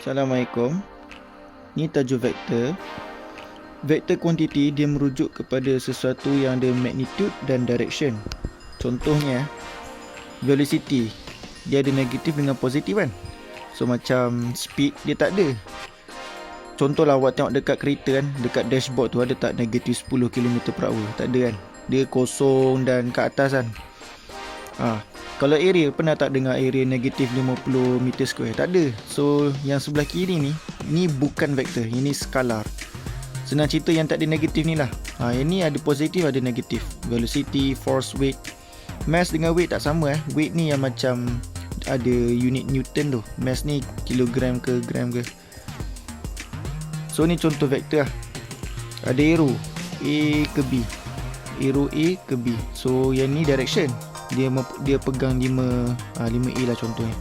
Assalamualaikum. Ni tajuk vektor. Vektor kuantiti dia merujuk kepada sesuatu yang ada magnitude dan direction. Contohnya velocity, dia ada negatif dengan positif kan. So macam speed dia tak ada. Contohlah awak tengok dekat kereta kan, dekat dashboard tu ada tak negatif 10 km/h? Tak ada kan. Dia kosong dan ke atas kan. Kalau area, pernah tak dengar area negatif 50 meter square? Tak ada. So yang sebelah kiri ni bukan vektor, ini skalar. Senang cerita yang tak ada negatif ni lah. Yang ni ada positif, ada negatif. Velocity, force, weight. Mass dengan weight tak sama Weight ni yang macam ada unit Newton tu. Mass ni kilogram ke gram ke. So ni contoh vektor lah. Ada arrow A ke B, arrow A ke B. So yang ni direction. Dia pegang 5A lah contohnya.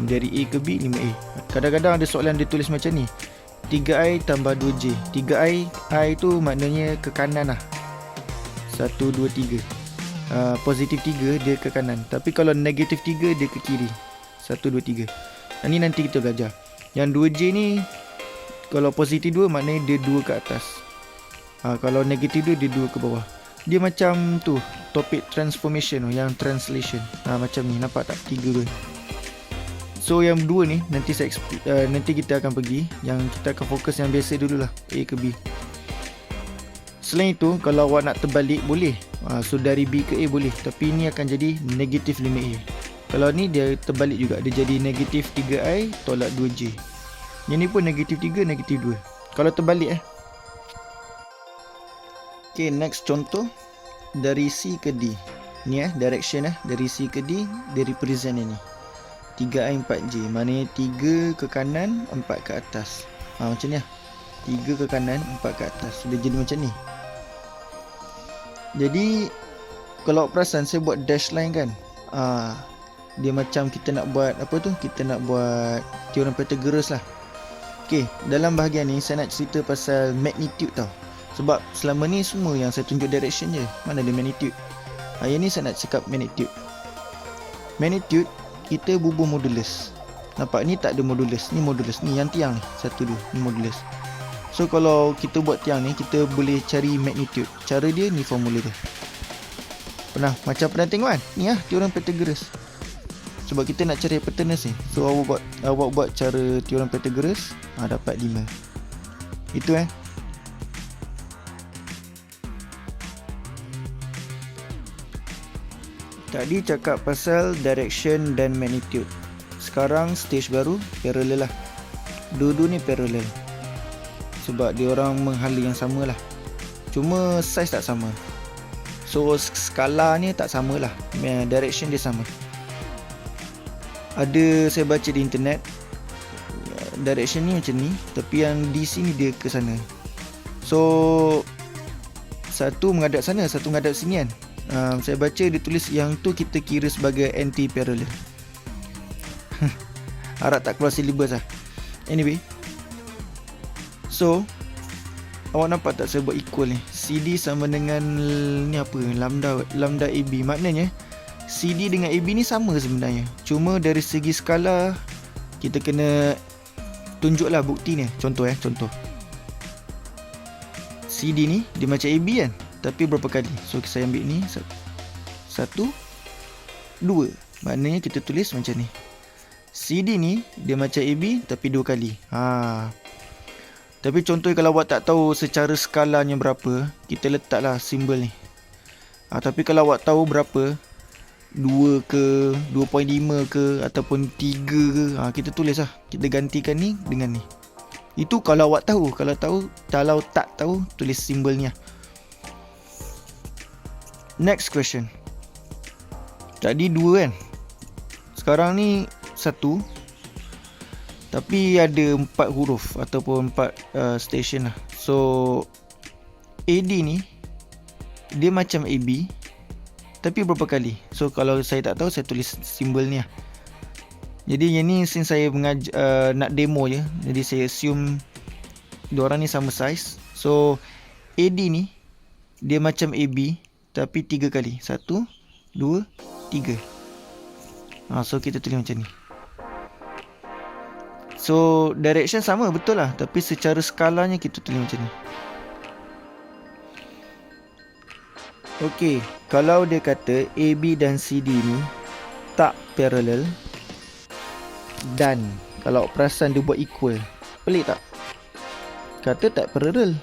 Dari A ke B, 5A. Kadang-kadang ada soalan dia tulis macam ni, 3I tambah 2J. 3I tu maknanya ke kanan lah. 1, 2, 3. Positif 3 dia ke kanan. Tapi kalau negatif 3 dia ke kiri. 1, 2, 3. Ni nanti kita belajar. Yang 2J ni, kalau positif 2 maknanya dia 2 ke atas. Kalau negatif 2 dia 2 ke bawah. Dia macam tu, topic transformation tu, yang translation. Macam ni, nampak tak? 3 2. So yang 2 ni nanti nanti kita akan pergi. Yang kita akan fokus yang biasa dululah, A ke B. Selain itu, kalau awak nak terbalik boleh. So dari B ke A boleh. Tapi ni akan jadi negatif 5A. Kalau ni dia terbalik juga, dia jadi negatif 3I tolak 2J. Yang ni pun negatif 3, negatif 2. Kalau terbalik Okay, next contoh. Dari C ke D. Ni direction dari C ke D, dia represent ni 3I 4J. Maknanya 3 ke kanan, 4 ke atas. Macam ni 3 ke kanan, 4 ke atas. Sudah jadi macam ni. Jadi kalau perasan saya buat dash line kan. Dia macam kita nak buat apa tu? Kita nak buat teorem Pythagoras lah. Okay, dalam bahagian ni saya nak cerita pasal magnitude tau. Sebab selama ni semua yang saya tunjuk direction je. Mana ada magnitude. Yang ni saya nak cakap magnitude. Magnitude, kita bubuh modulus. Nampak ni tak ada modulus. Ni modulus. Ni yang tiang ni. 1, 2. Ni modulus. So kalau kita buat tiang ni, kita boleh cari magnitude. Cara dia ni formula dia. Macam pernah tengok kan? Ni teorem Pythagoras. Sebab kita nak cari hypotenuse ni. So awak buat cara teorem Pythagoras. Dapat 5. Itu Tadi cakap pasal direction dan magnitude. Sekarang stage baru, parallel lah. Dua-dua ni parallel. Sebab dia orang menghala yang sama lah. Cuma size tak sama. So skala ni tak sama lah. Direction dia sama. Ada saya baca di internet, direction ni macam ni, tapi yang di sini dia ke sana. So satu menghadap sana, satu menghadap sini kan. Saya baca dia tulis yang tu kita kira sebagai anti-parallel. Harap tak keluar syllabus lah. Anyway, so awak nampak tak saya buat equal ni? CD sama dengan ni apa? Lambda AB. Maknanya CD dengan AB ni sama sebenarnya. Cuma dari segi skala kita kena tunjuklah bukti ni. Contoh. CD ni dia macam AB kan? Tapi berapa kali? So saya ambil ni 1, 2. Maknanya kita tulis macam ni. CD ni dia macam AB tapi 2 kali. Tapi contoh kalau awak tak tahu secara skalanya berapa, kita letaklah simbol ni. Tapi kalau awak tahu berapa, 2 ke, 2.5 ke, ataupun 3 ke, kita tulis lah. Kita gantikan ni dengan ni. Itu kalau awak tahu. Kalau tak tahu, tulis simbol ni lah. Next question. Tadi 2 kan. Sekarang ni 1. Tapi ada 4 huruf ataupun 4 station lah. So AD ni dia macam AB tapi berapa kali. So kalau saya tak tahu, saya tulis simbol ni lah. Jadi yang ni since saya nak demo je, jadi saya assume diorang ni sama size. So AD ni dia macam AB tapi 3 kali. 1, 2, 3. So kita tulis macam ni. So direction sama betul lah, tapi secara skalanya kita tulis macam ni. Okey, kalau dia kata AB dan CD ni tak parallel, dan kalau perasan dia buat equal, pelik tak? Kata tak parallel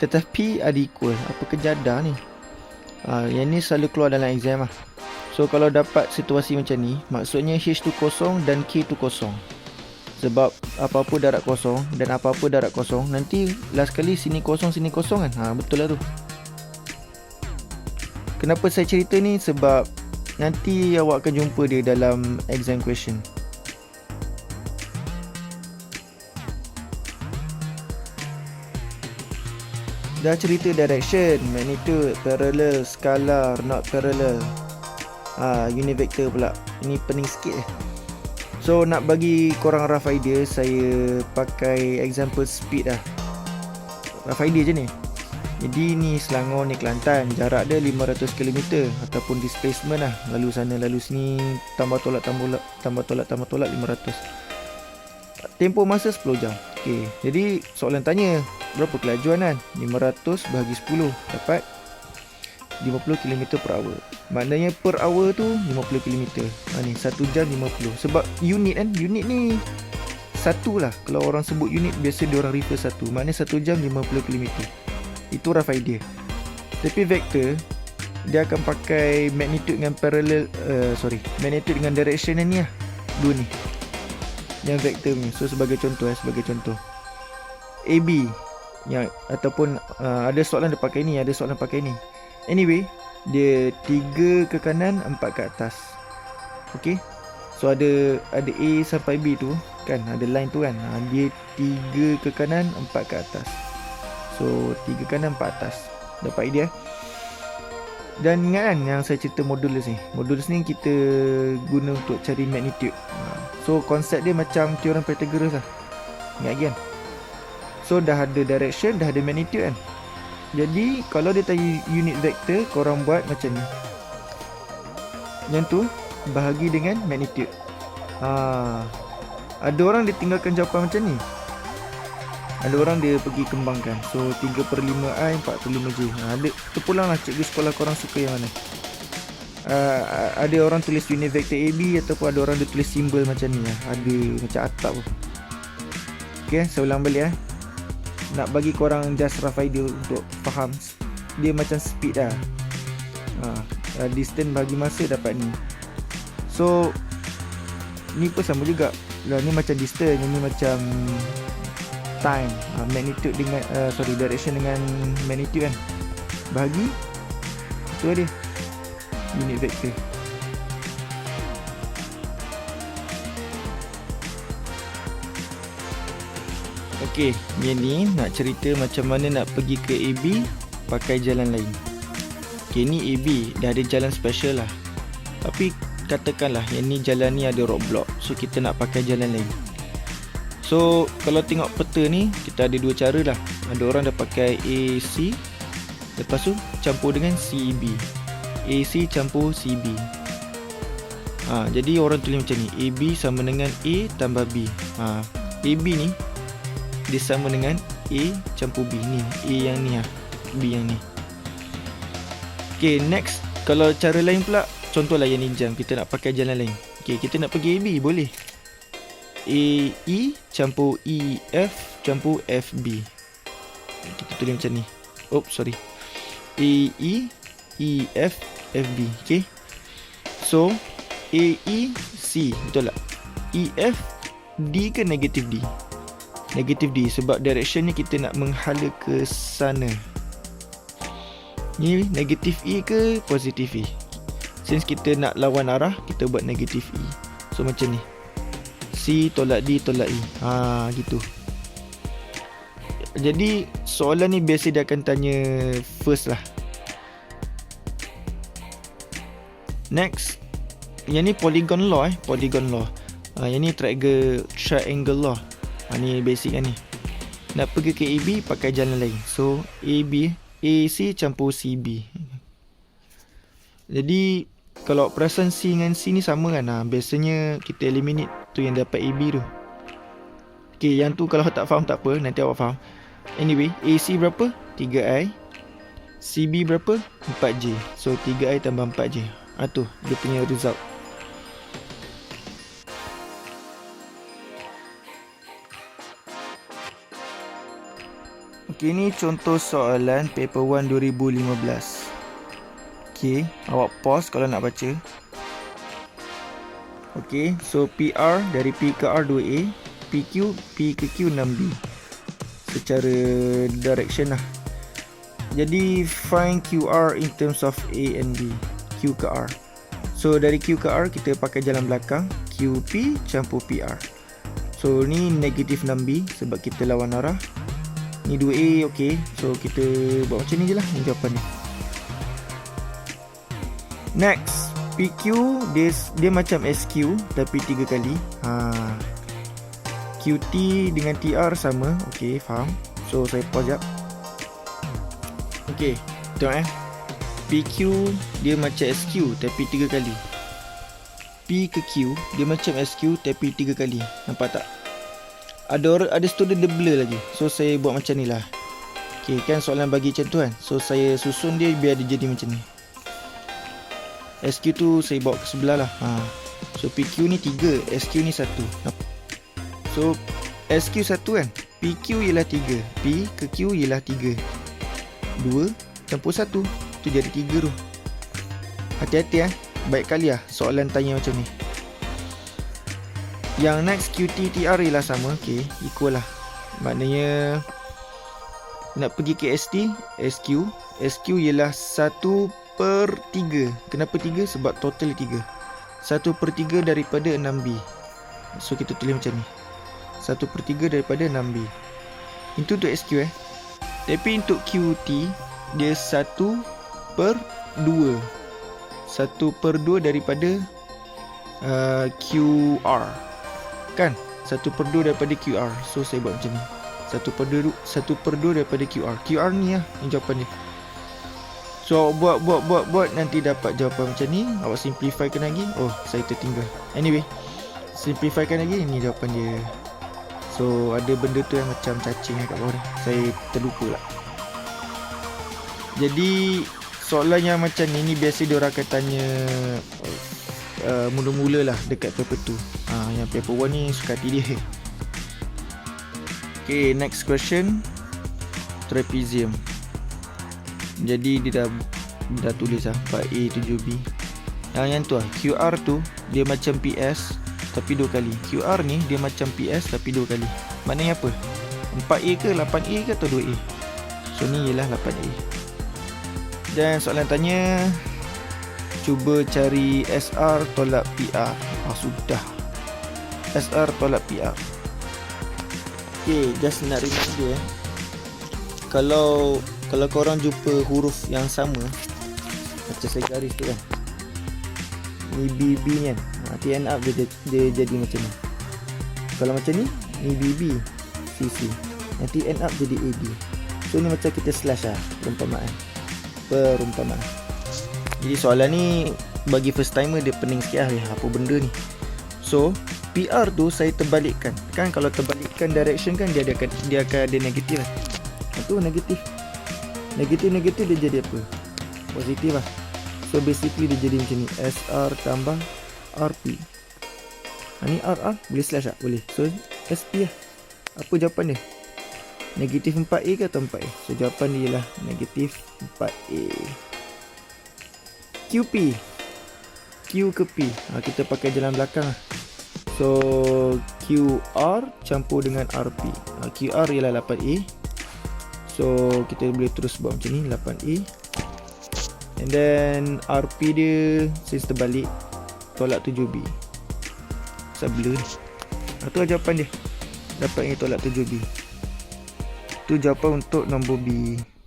tetapi ada equal. Apa kejadah ni? Yang ni selalu keluar dalam exam lah. So kalau dapat situasi macam ni, maksudnya H tu kosong dan K tu kosong. Sebab apa-apa darab kosong dan apa-apa darab kosong, nanti last kali sini kosong kan. Betul lah tu. Kenapa saya cerita ni? Sebab nanti awak akan jumpa dia dalam exam question. Dah cerita direction, magnitude, parallel, scalar, not parallel. Unit vector pula. Ini pening sikit. So nak bagi korang rough idea, saya pakai example speed lah. Rough idea je ni. Jadi ni Selangor ni Kelantan, jarak dia 500 km ataupun displacement lah, lalu sana lalu sini, tambah tolak 500. Tempoh masa 10 jam. Okey, jadi soalan tanya berapa kelajuan kan? 500 bahagi 10 dapat 50 km per hour. Maknanya per hour tu 50 km. Ni 1 jam 50. Sebab unit kan, unit ni satu lah. Kalau orang sebut unit, biasa dia orang refer satu. Maknanya 1 jam 50 km. Itu rough idea. Tapi vektor dia akan pakai magnitude dengan magnitude dengan direction ni lah. Dua ni yang vektor ni. So sebagai contoh AB yang ataupun ada soalan dia pakai ni, ada soalan pakai ni. Anyway, dia 3 ke kanan, 4 ke atas. Okey. So ada A sampai B tu kan, ada line tu kan. Dia 3 ke kanan, 4 ke atas. So 3 kanan 4 atas. Dapat idea? Dan ingat kan yang saya cerita modulus ni. Modulus ni kita guna untuk cari magnitude. So konsep dia macam teorem Pythagoras lah. Ingat lagi kan? So dah ada direction, dah ada magnitude kan. Jadi kalau dia tanya unit vector, korang buat macam ni. Yang tu bahagi dengan magnitude. Ada orang dia tinggalkan jawapan macam ni. Ada orang dia pergi kembangkan. So 3/5I 4/5J. Ada terpulang lah cikgu sekolah korang suka yang mana. Ada orang tulis unit vector AB, ataupun ada orang dia tulis simbol macam ni lah. Ada macam atap tu. Okay, saya ulang balik nak bagi korang just rough idea untuk faham. Dia macam speed lah. Distance bagi masa dapat ni. So ni pun sama juga lah. Ni macam distance, ni macam time. Magnitude dengan direction dengan magnitude kan. Bahagi tu dia unit vector. Okey, ni nak cerita macam mana nak pergi ke AB pakai jalan lain. Okey, ni AB dah ada jalan special lah. Tapi katakanlah yang ni jalan ni ada roadblock. So kita nak pakai jalan lain. So kalau tengok peta ni, kita ada dua cara lah. Ada orang dah pakai AC, lepas tu campur dengan CB. AC campur CB. Jadi orang tulis macam ni, AB sama dengan A tambah B. AB ni dia sama dengan A campur B. Ni A yang ni lah, B yang ni. Okay, next. Kalau cara lain pula, contohlah yang ni jam, kita nak pakai jalan lain. Okay, kita nak pergi AB, boleh AE campur EF campur FB. Kita tulis macam ni. AE EF FB. Okay, so AEC, betul tak? EF D ke negatif D? Negatif D, sebab direction ni kita nak menghala ke sana. Ni negatif E ke positif E? Since kita nak lawan arah, kita buat negatif E. So macam ni, C tolak D tolak E. Gitu. Jadi soalan ni biasa dia akan tanya first lah. Next, yang ni polygon law. Polygon law. Yang ni triangle law. Ni basic kan ni. Nak pergi ke AB pakai jalan lain. So AB AC campur CB. Jadi kalau perasan C dengan C ni sama kan. Biasanya kita eliminate tu yang dapat AB tu. Okay, yang tu kalau tak faham tak apa, nanti awak faham. Anyway, AC berapa? 3I. CB berapa? 4J. So 3I tambah 4J. Tu dia punya result. Okay, ni contoh soalan paper 1 2015. Okay, awak pause kalau nak baca. Okay, so PR dari P ke R 2A, PQ, P ke Q 6B. Secara direction lah. Jadi find QR in terms of A and B. Q ke R. So dari Q ke R kita pakai jalan belakang, QP campur PR. So ni negatif 6B sebab kita lawan arah. Ni 2A, okay. So kita buat macam ni je lah jawapan ni. Next, PQ dia macam SQ tapi 3 kali. QT dengan TR sama. Okay, faham. So saya pause jap. Okay, tengok PQ dia macam SQ tapi 3 kali. P ke Q dia macam SQ tapi 3 kali. Nampak tak? Ada student dia blur lagi. So saya buat macam ni lah. Okay, kan soalan bagi macam tu kan. So saya susun dia biar dia jadi macam ni. SQ tu saya bawa ke sebelah lah. So PQ ni 3, SQ ni 1. So SQ 1 kan, PQ ialah 3, P ke Q ialah 3. 2 campur 1, tu jadi 3 tu. Hati-hati baik kali soalan tanya macam ni. Yang next QT TR ialah sama. Okay, equal lah. Maknanya nak pergi ke ST, SQ ialah 1/3. Kenapa 3? Sebab total 3. 1/3 daripada 6B. So kita tulis macam ni, 1/3 daripada 6B. Itu untuk SQ Tapi untuk QT dia 1/2. 1/2 daripada QR. Kan? 1/2 daripada QR. So saya buat macam ni, 1/2 daripada QR. QR ni lah yang jawapan dia. So buat nanti dapat jawapan macam ni. Awak simplifykan lagi. Oh, saya tertinggal. Anyway, simplifykan lagi. Ini jawapan dia. So ada benda tu yang macam cacing kat bawah ni. Saya terlupa lah. Jadi soalan yang macam ni biasa diorang akan tanya mula-mula lah dekat paper 2. Yang paper 1 ni suka hati dia. Okay, next question. Trapezium. Jadi dia dah tulis lah 4A 7B. Yang tu QR tu dia macam PS tapi 2 kali. QR ni dia macam PS tapi 2 kali. Maknanya apa? 4A ke 8A ke atau 2A? So ni ialah 8A. Dan soalan tanya, cuba cari SR tolak PR. Sudah. SR tolak PR. Okay, just nak remind dia. Kalau korang jumpa huruf yang sama, macam saya garis tu kan, ni BB ni kan, nanti end up dia jadi macam ni. Kalau macam ni BB CC, nanti end up jadi AD. So ni macam kita slash lah, perumpamaan. Jadi soalan ni bagi first timer dia pening sikit lah, apa benda ni. So PR tu saya terbalikkan. Kan kalau terbalikkan direction kan dia akan ada negatif lah. Itu negatif dia jadi apa? Positif lah. So basically dia jadi macam ni, SR tambah RP. Ni RR boleh slash tak? Boleh. So SP lah. Apa jawapan dia? Negatif 4A ke atau 4A? So jawapan dia ialah negatif 4A. QP, Q ke P, kita pakai jalan belakang lah. So QR campur dengan RP. QR ialah 8A. So kita boleh terus buat macam ni, 8A. And then RP dia saya terbalik, tolak 7B. Saya blur ni. Itu jawapan dia. Dapatnya tolak 7B. Itu jawapan untuk nombor B.